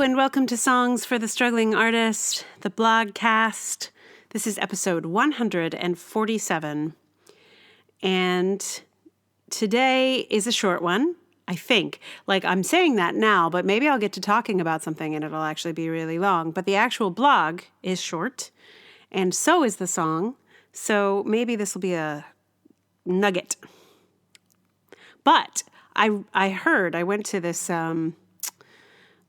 and welcome to Songs for the Struggling Artist, the blogcast. This is episode 147, and today is a short one, I think. Like, I'm saying that now, but maybe I'll get to talking about something and it'll actually be really long. But the actual blog is short, and so is the song, so maybe this will be a nugget. But I went to this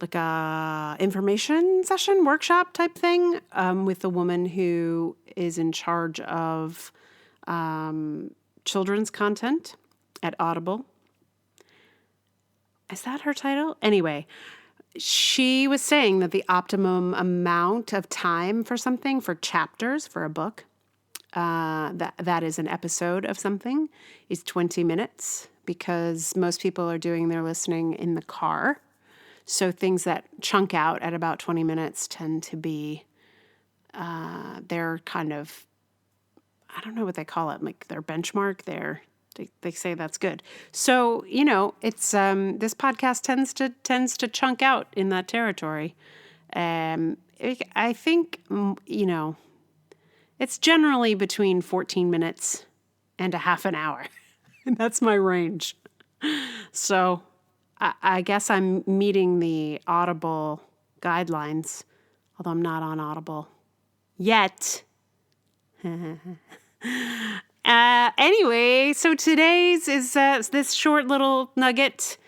like a information session, workshop type thing with the woman who is in charge of children's content at Audible. Is that her title? Anyway, she was saying that the optimum amount of time for something, for chapters, for a book, that is an episode of something, is 20 minutes because most people are doing their listening in the car. So things that chunk out at about 20 minutes tend to be, they're kind of, I don't know what they call it, like their benchmark, they say that's good. So, it's, this podcast tends to chunk out in that territory. I think, it's generally between 14 minutes and a half an hour. And that's my range. So I guess I'm meeting the Audible guidelines, although I'm not on Audible yet. Anyway, so today's is this short little nugget.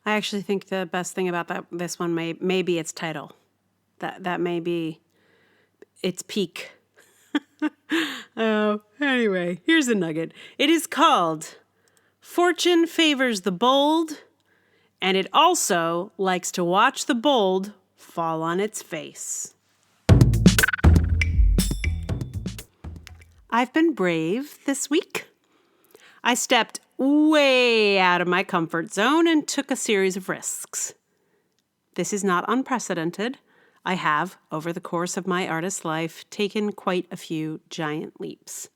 I actually think the best thing about this one may be its title. That may be its peak. Anyway, here's a nugget. It is called Fortune Favors the Bold, and it also likes to watch the bold fall on its face. I've been brave this week. I stepped way out of my comfort zone and took a series of risks. This is not unprecedented. I have, over the course of my artist life, taken quite a few giant leaps.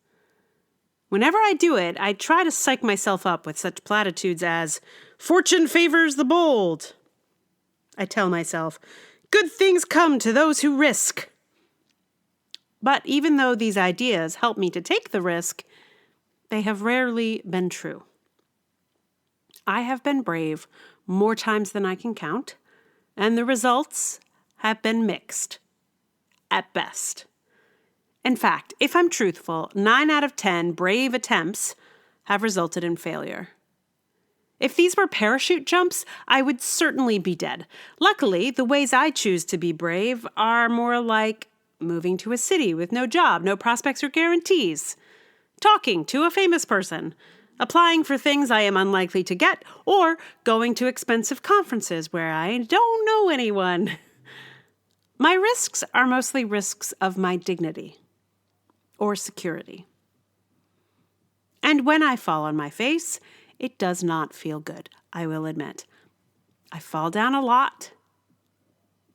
Whenever I do it, I try to psych myself up with such platitudes as, "Fortune favors the bold." I tell myself, "Good things come to those who risk." But even though these ideas help me to take the risk, they have rarely been true. I have been brave more times than I can count, and the results have been mixed, at best. In fact, if I'm truthful, 9 out of 10 brave attempts have resulted in failure. If these were parachute jumps, I would certainly be dead. Luckily, the ways I choose to be brave are more like moving to a city with no job, no prospects or guarantees, talking to a famous person, applying for things I am unlikely to get, or going to expensive conferences where I don't know anyone. My risks are mostly risks of my dignity or security. And when I fall on my face, it does not feel good, I will admit. I fall down a lot,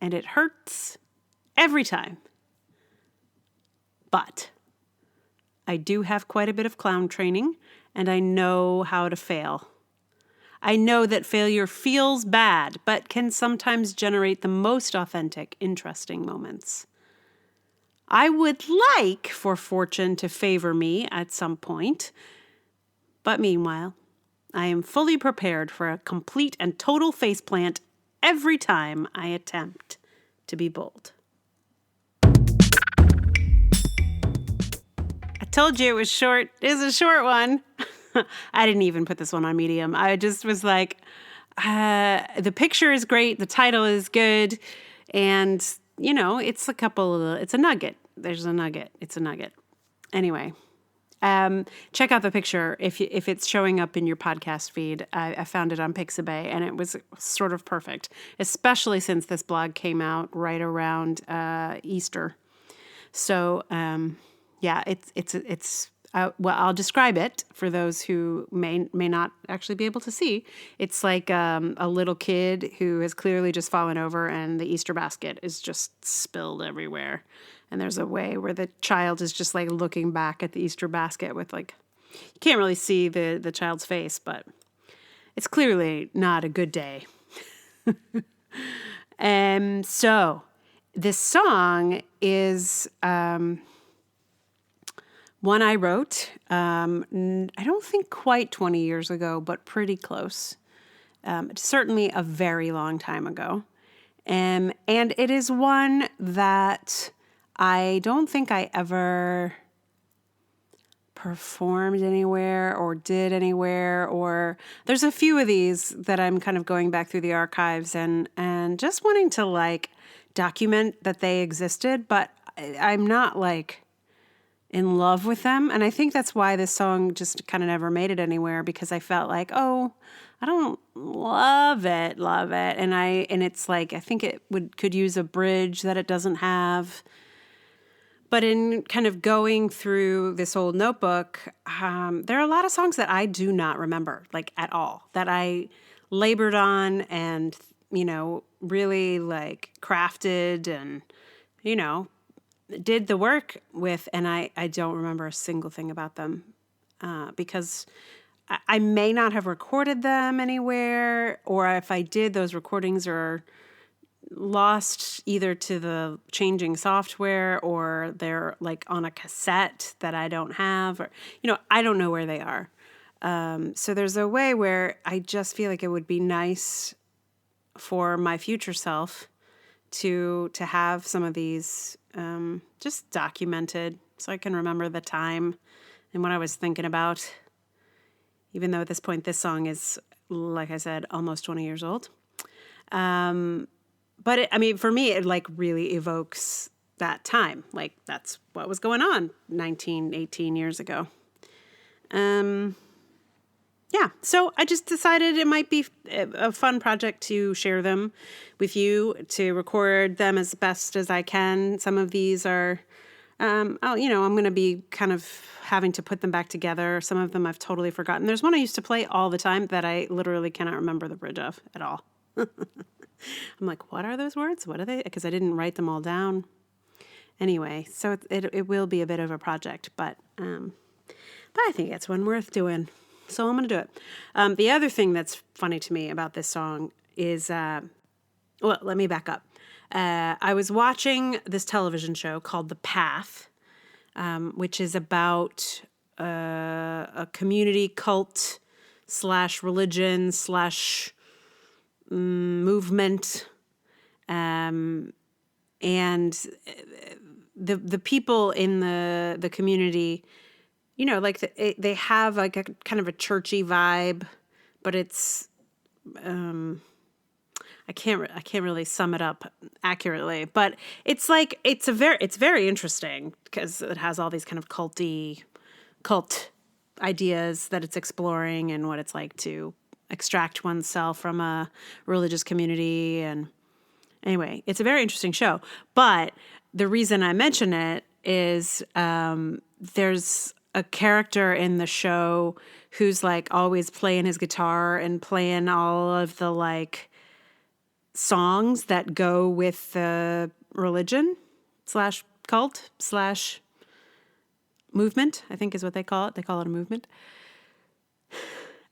and it hurts every time. But I do have quite a bit of clown training, and I know how to fail. I know that failure feels bad, but can sometimes generate the most authentic, interesting moments. I would like for fortune to favor me at some point, but meanwhile, I am fully prepared for a complete and total faceplant every time I attempt to be bold. I told you it was short. It is a short one. I didn't even put this one on Medium. I just was like, the picture is great. The title is good. And, it's it's a nugget. There's a nugget. It's a nugget. Anyway, check out the picture if it's showing up in your podcast feed. I found it on Pixabay, and it was sort of perfect, especially since this blog came out right around Easter. So, it's I'll describe it for those who may not actually be able to see. It's like a little kid who has clearly just fallen over, and the Easter basket is just spilled everywhere. And there's a way where the child is just like looking back at the Easter basket with you can't really see the child's face, but it's clearly not a good day. So this song is one I wrote, I don't think quite 20 years ago, but pretty close. Certainly a very long time ago. And it is one that I don't think I ever performed anywhere or did anywhere, or there's a few of these that I'm kind of going back through the archives and just wanting to like document that they existed, but I'm not like in love with them. And I think that's why this song just kind of never made it anywhere, because I felt like, oh, I don't love it. And it's like, I think it could use a bridge that it doesn't have. But in kind of going through this old notebook, there are a lot of songs that I do not remember, like at all, that I labored on and, really like crafted and, did the work with. And I don't remember a single thing about them because I may not have recorded them anywhere, or if I did, those recordings are lost either to the changing software or they're like on a cassette that I don't have, or, I don't know where they are. So there's a way where I just feel like it would be nice for my future self to have some of these just documented so I can remember the time and what I was thinking about, even though at this point this song is, like I said, almost 20 years old. But for me, it like really evokes that time. Like that's what was going on 18 years ago. Yeah, so I just decided it might be a fun project to share them with you, to record them as best as I can. Some of these are, I'm going to be kind of having to put them back together. Some of them I've totally forgotten. There's one I used to play all the time that I literally cannot remember the bridge of at all. I'm like, what are those words? What are they? Because I didn't write them all down. Anyway, so it will be a bit of a project, but I think it's one worth doing. So I'm going to do it. The other thing that's funny to me about this song is, let me back up. I was watching this television show called The Path, which is about a community cult / religion / movement, and the people in the community, like they have like a kind of a churchy vibe, but it's I can't really sum it up accurately, but it's like it's very interesting because it has all these kind of cult ideas that it's exploring and what it's like to extract oneself from a religious community. And anyway, it's a very interesting show. But the reason I mention it is there's a character in the show who's like always playing his guitar and playing all of the like songs that go with the religion / cult / movement, I think is what they call it. They call it a movement.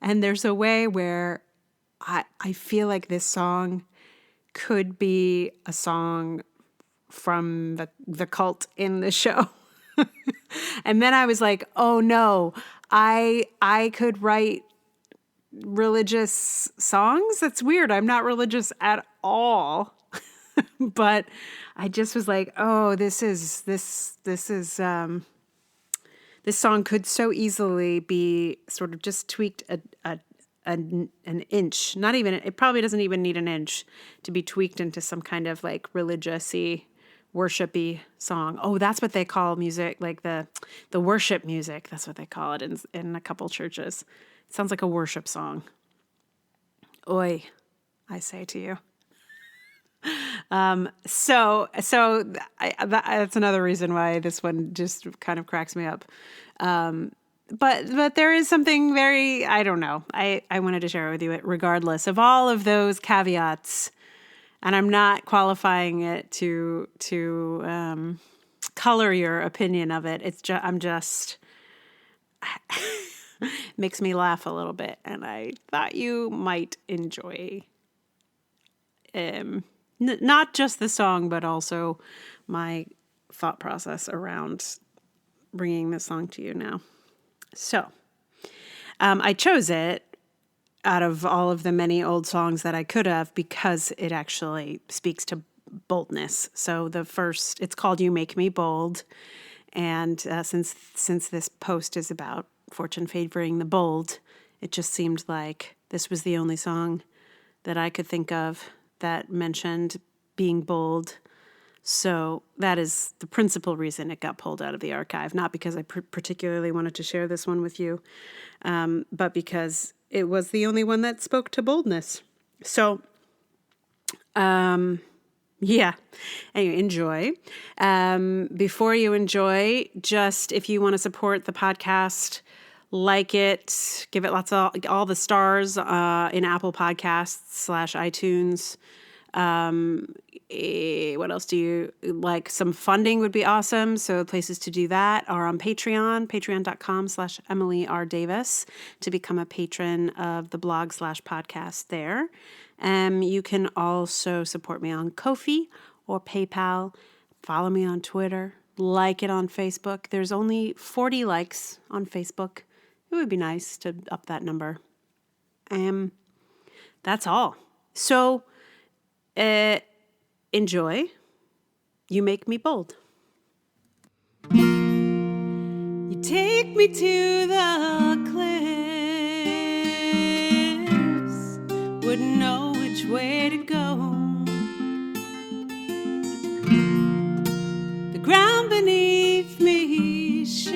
And there's a way where I feel like this song could be a song from the cult in the show. And then I was like, oh no, I could write religious songs? That's weird. I'm not religious at all. But I just was like, oh, this song could so easily be sort of just tweaked an inch. Not even, it probably doesn't even need an inch to be tweaked into some kind of like religious-y, worshipy song. Oh, that's what they call music, like the worship music. That's what they call it in a couple churches. It sounds like a worship song. Oi, I say to you. So that's another reason why this one just kind of cracks me up. But there is something very, I don't know. I wanted to share it with you regardless of all of those caveats. And I'm not qualifying it to color your opinion of it. It's just makes me laugh a little bit, and I thought you might enjoy Not just the song, but also my thought process around bringing this song to you now. So I chose it out of all of the many old songs that I could have because it actually speaks to boldness. So it's called You Make Me Bold. And since this post is about fortune favoring the bold, it just seemed like this was the only song that I could think of that mentioned being bold. So that is the principal reason it got pulled out of the archive, not because I particularly wanted to share this one with you, but because it was the only one that spoke to boldness. So, yeah. Anyway, enjoy. Before you enjoy, just if you want to support the podcast, like it, give it lots of all the stars in Apple Podcasts /iTunes. What else do you like? Some funding would be awesome. So places to do that are on Patreon, patreon.com/Emily R. Davis to become a patron of the blog /podcast there. You can also support me on Ko-fi or PayPal. Follow me on Twitter. Like it on Facebook. There's only 40 likes on Facebook. It would be nice to up that number. That's all. So, enjoy. You Make Me Bold. You take me to the cliffs, wouldn't know which way to go. The ground beneath me shifts,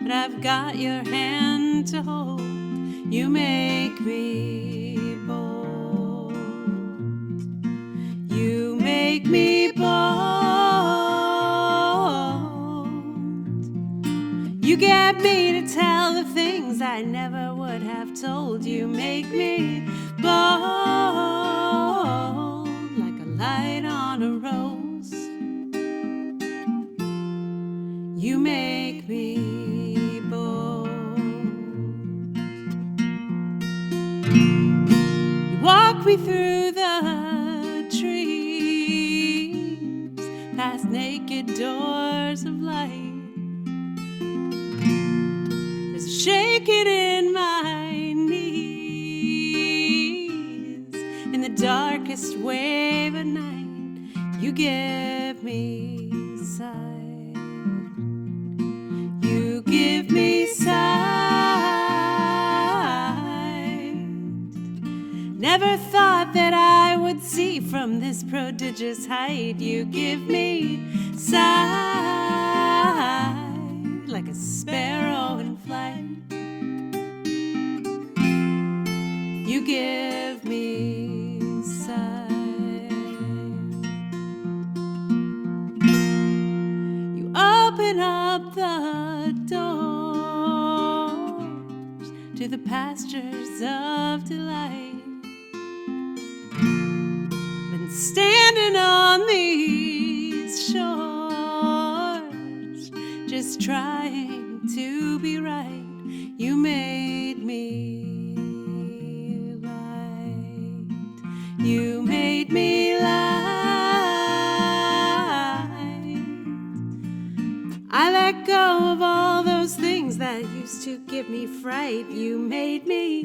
but I've got your hand to hold. You make me bold. You make me bold. You get me to tell the things I never would have told. You make me bold, like a light on a rose. You make me bold. You walk me through the trees, past naked doors of light. There's a shaking in my knees, in the darkest wave of night. You give me sight. You give me sight. Never thought that I would see from this prodigious height. You give me sight, like a sparrow in flight. You give me sight. You open up the doors to the pastures of delight. Been standing on these shores, just trying to be right. You made me light. You made me light. I let go of all those things that used to give me fright. You made me